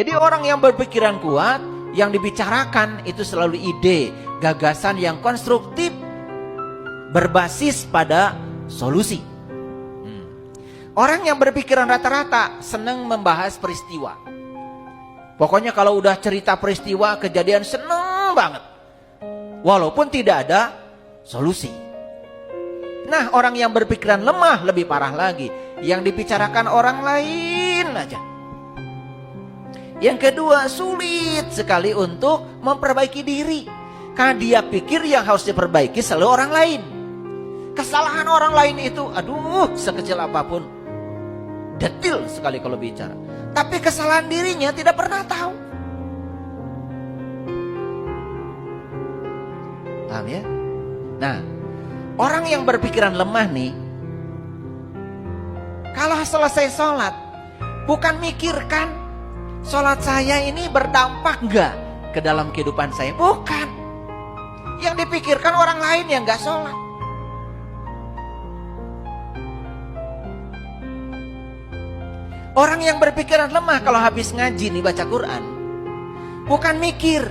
Jadi orang yang berpikiran kuat, yang dibicarakan itu selalu ide, gagasan yang konstruktif, berbasis pada solusi. Orang yang berpikiran rata-rata senang membahas peristiwa. Pokoknya kalau udah cerita peristiwa, kejadian, seneng banget. Walaupun tidak ada solusi. Nah, orang yang berpikiran lemah lebih parah lagi. Yang dibicarakan orang lain aja. Yang kedua, sulit sekali untuk memperbaiki diri. Karena dia pikir yang harus diperbaiki selalu orang lain. Kesalahan orang lain itu, aduh, sekecil apapun, detil sekali kalau bicara. Tapi kesalahan dirinya tidak pernah tahu. Paham ya? Nah, orang yang berpikiran lemah nih, kalau selesai sholat, bukan mikirkan sholat saya ini berdampak enggak ke dalam kehidupan saya. Bukan. Yang dipikirkan orang lain yang enggak sholat. Orang yang berpikiran lemah kalau habis ngaji nih baca Quran, bukan mikir,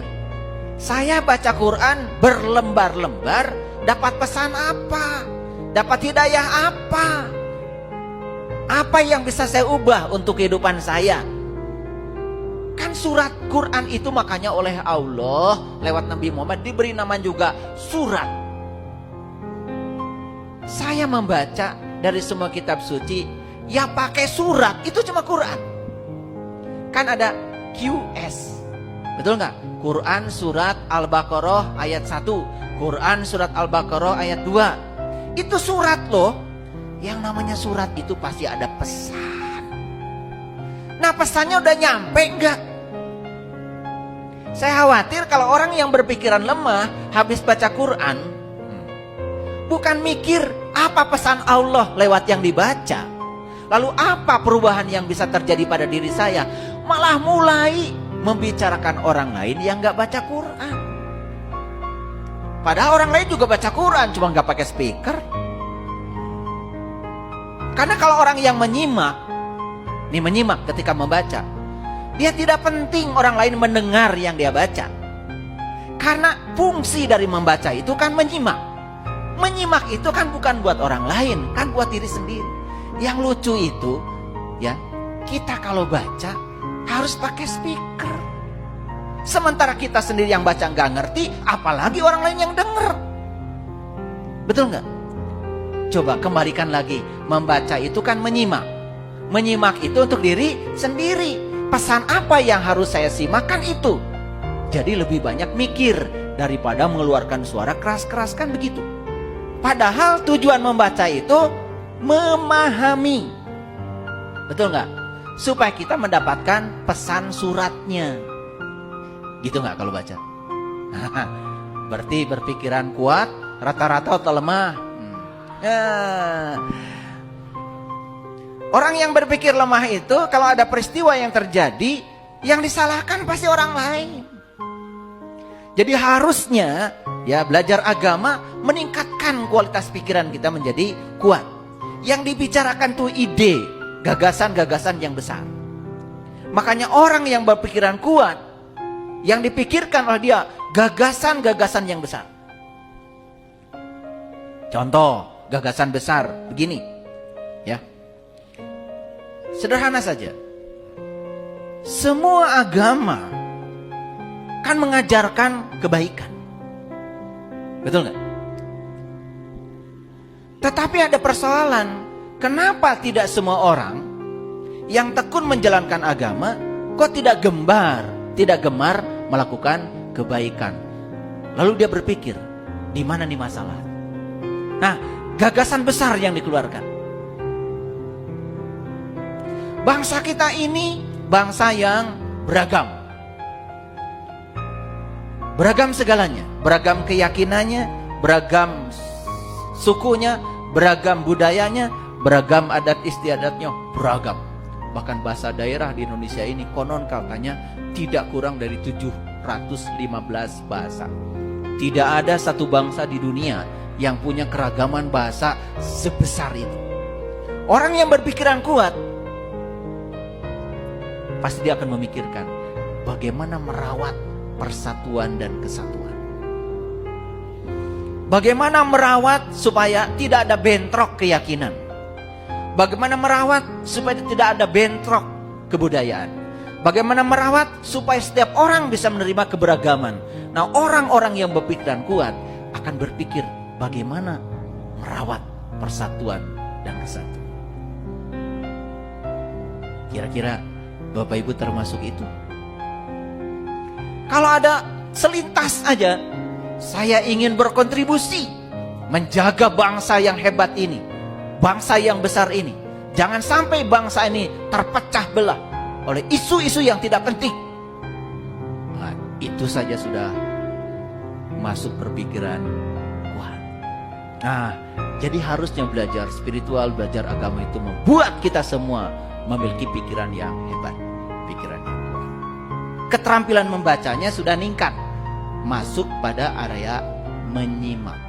saya baca Quran berlembar-lembar, dapat pesan apa? Dapat hidayah apa? Apa yang bisa saya ubah untuk kehidupan saya? Kan surat Quran itu makanya oleh Allah lewat Nabi Muhammad diberi nama juga surat. Saya membaca dari semua kitab suci, ya pakai surat, itu cuma Quran. Kan ada QS, betul nggak? Quran surat Al-Baqarah ayat 1, Quran surat Al-Baqarah ayat 2. Itu surat loh. Yang namanya surat itu pasti ada pesan. Nah, pesannya udah nyampe nggak? Saya khawatir kalau orang yang berpikiran lemah habis baca Quran, bukan mikir apa pesan Allah lewat yang dibaca, lalu apa perubahan yang bisa terjadi pada diri saya, malah mulai membicarakan orang lain yang nggak baca Quran. Padahal orang lain juga baca Quran, cuma nggak pakai speaker. Karena kalau orang yang menyimak ketika membaca, dia tidak penting orang lain mendengar yang dia baca. Karena fungsi dari membaca itu kan menyimak. Menyimak itu kan bukan buat orang lain, kan buat diri sendiri. Yang lucu itu, ya, kita kalau baca harus pakai speaker. Sementara kita sendiri yang baca nggak ngerti, apalagi orang lain yang denger. Betul nggak? Coba kembalikan lagi, membaca itu kan menyimak. Menyimak itu untuk diri sendiri. Pesan apa yang harus saya simak kan itu. Jadi lebih banyak mikir daripada mengeluarkan suara keras-keras, kan begitu. Padahal tujuan membaca itu memahami. Betul nggak? Supaya kita mendapatkan pesan suratnya. Gitu nggak kalau baca? Berarti berpikiran kuat, rata-rata atau lemah? Orang yang berpikir lemah itu kalau ada peristiwa yang terjadi, yang disalahkan pasti orang lain. Jadi harusnya ya belajar agama meningkatkan kualitas pikiran kita menjadi kuat. Yang dibicarakan tuh ide, gagasan-gagasan yang besar. Makanya orang yang berpikiran kuat, yang dipikirkan oleh dia gagasan-gagasan yang besar. Contoh gagasan besar begini, ya. Sederhana saja. Semua agama kan mengajarkan kebaikan. Betul nggak? Tetapi ada persoalan. Kenapa tidak semua orang yang tekun menjalankan agama kok tidak gemar melakukan kebaikan? Lalu dia berpikir, di mana nih masalah? Nah, gagasan besar yang dikeluarkan. Bangsa kita ini bangsa yang beragam. Beragam segalanya, beragam keyakinannya, beragam sukunya, beragam budayanya, beragam adat istiadatnya, beragam. Bahkan bahasa daerah di Indonesia ini konon katanya tidak kurang dari 715 bahasa. Tidak ada satu bangsa di dunia yang punya keragaman bahasa sebesar itu. Orang yang berpikiran kuat pasti dia akan memikirkan bagaimana merawat persatuan dan kesatuan. Bagaimana merawat supaya tidak ada bentrok keyakinan. Bagaimana merawat supaya tidak ada bentrok kebudayaan. Bagaimana merawat supaya setiap orang bisa menerima keberagaman. Nah, orang-orang yang berpikiran kuat akan berpikir bagaimana merawat persatuan dan kesatuan. Kira-kira Bapak Ibu termasuk itu? Kalau ada selintas aja, saya ingin berkontribusi menjaga bangsa yang hebat ini, bangsa yang besar ini. Jangan sampai bangsa ini terpecah belah oleh isu-isu yang tidak penting. Nah, itu saja sudah masuk berpikiran kuat. Nah, jadi harusnya belajar spiritual, belajar agama itu membuat kita semua memiliki pikiran yang hebat, pikiran yang kuat. Keterampilan membacanya sudah meningkat, masuk pada area menyimak.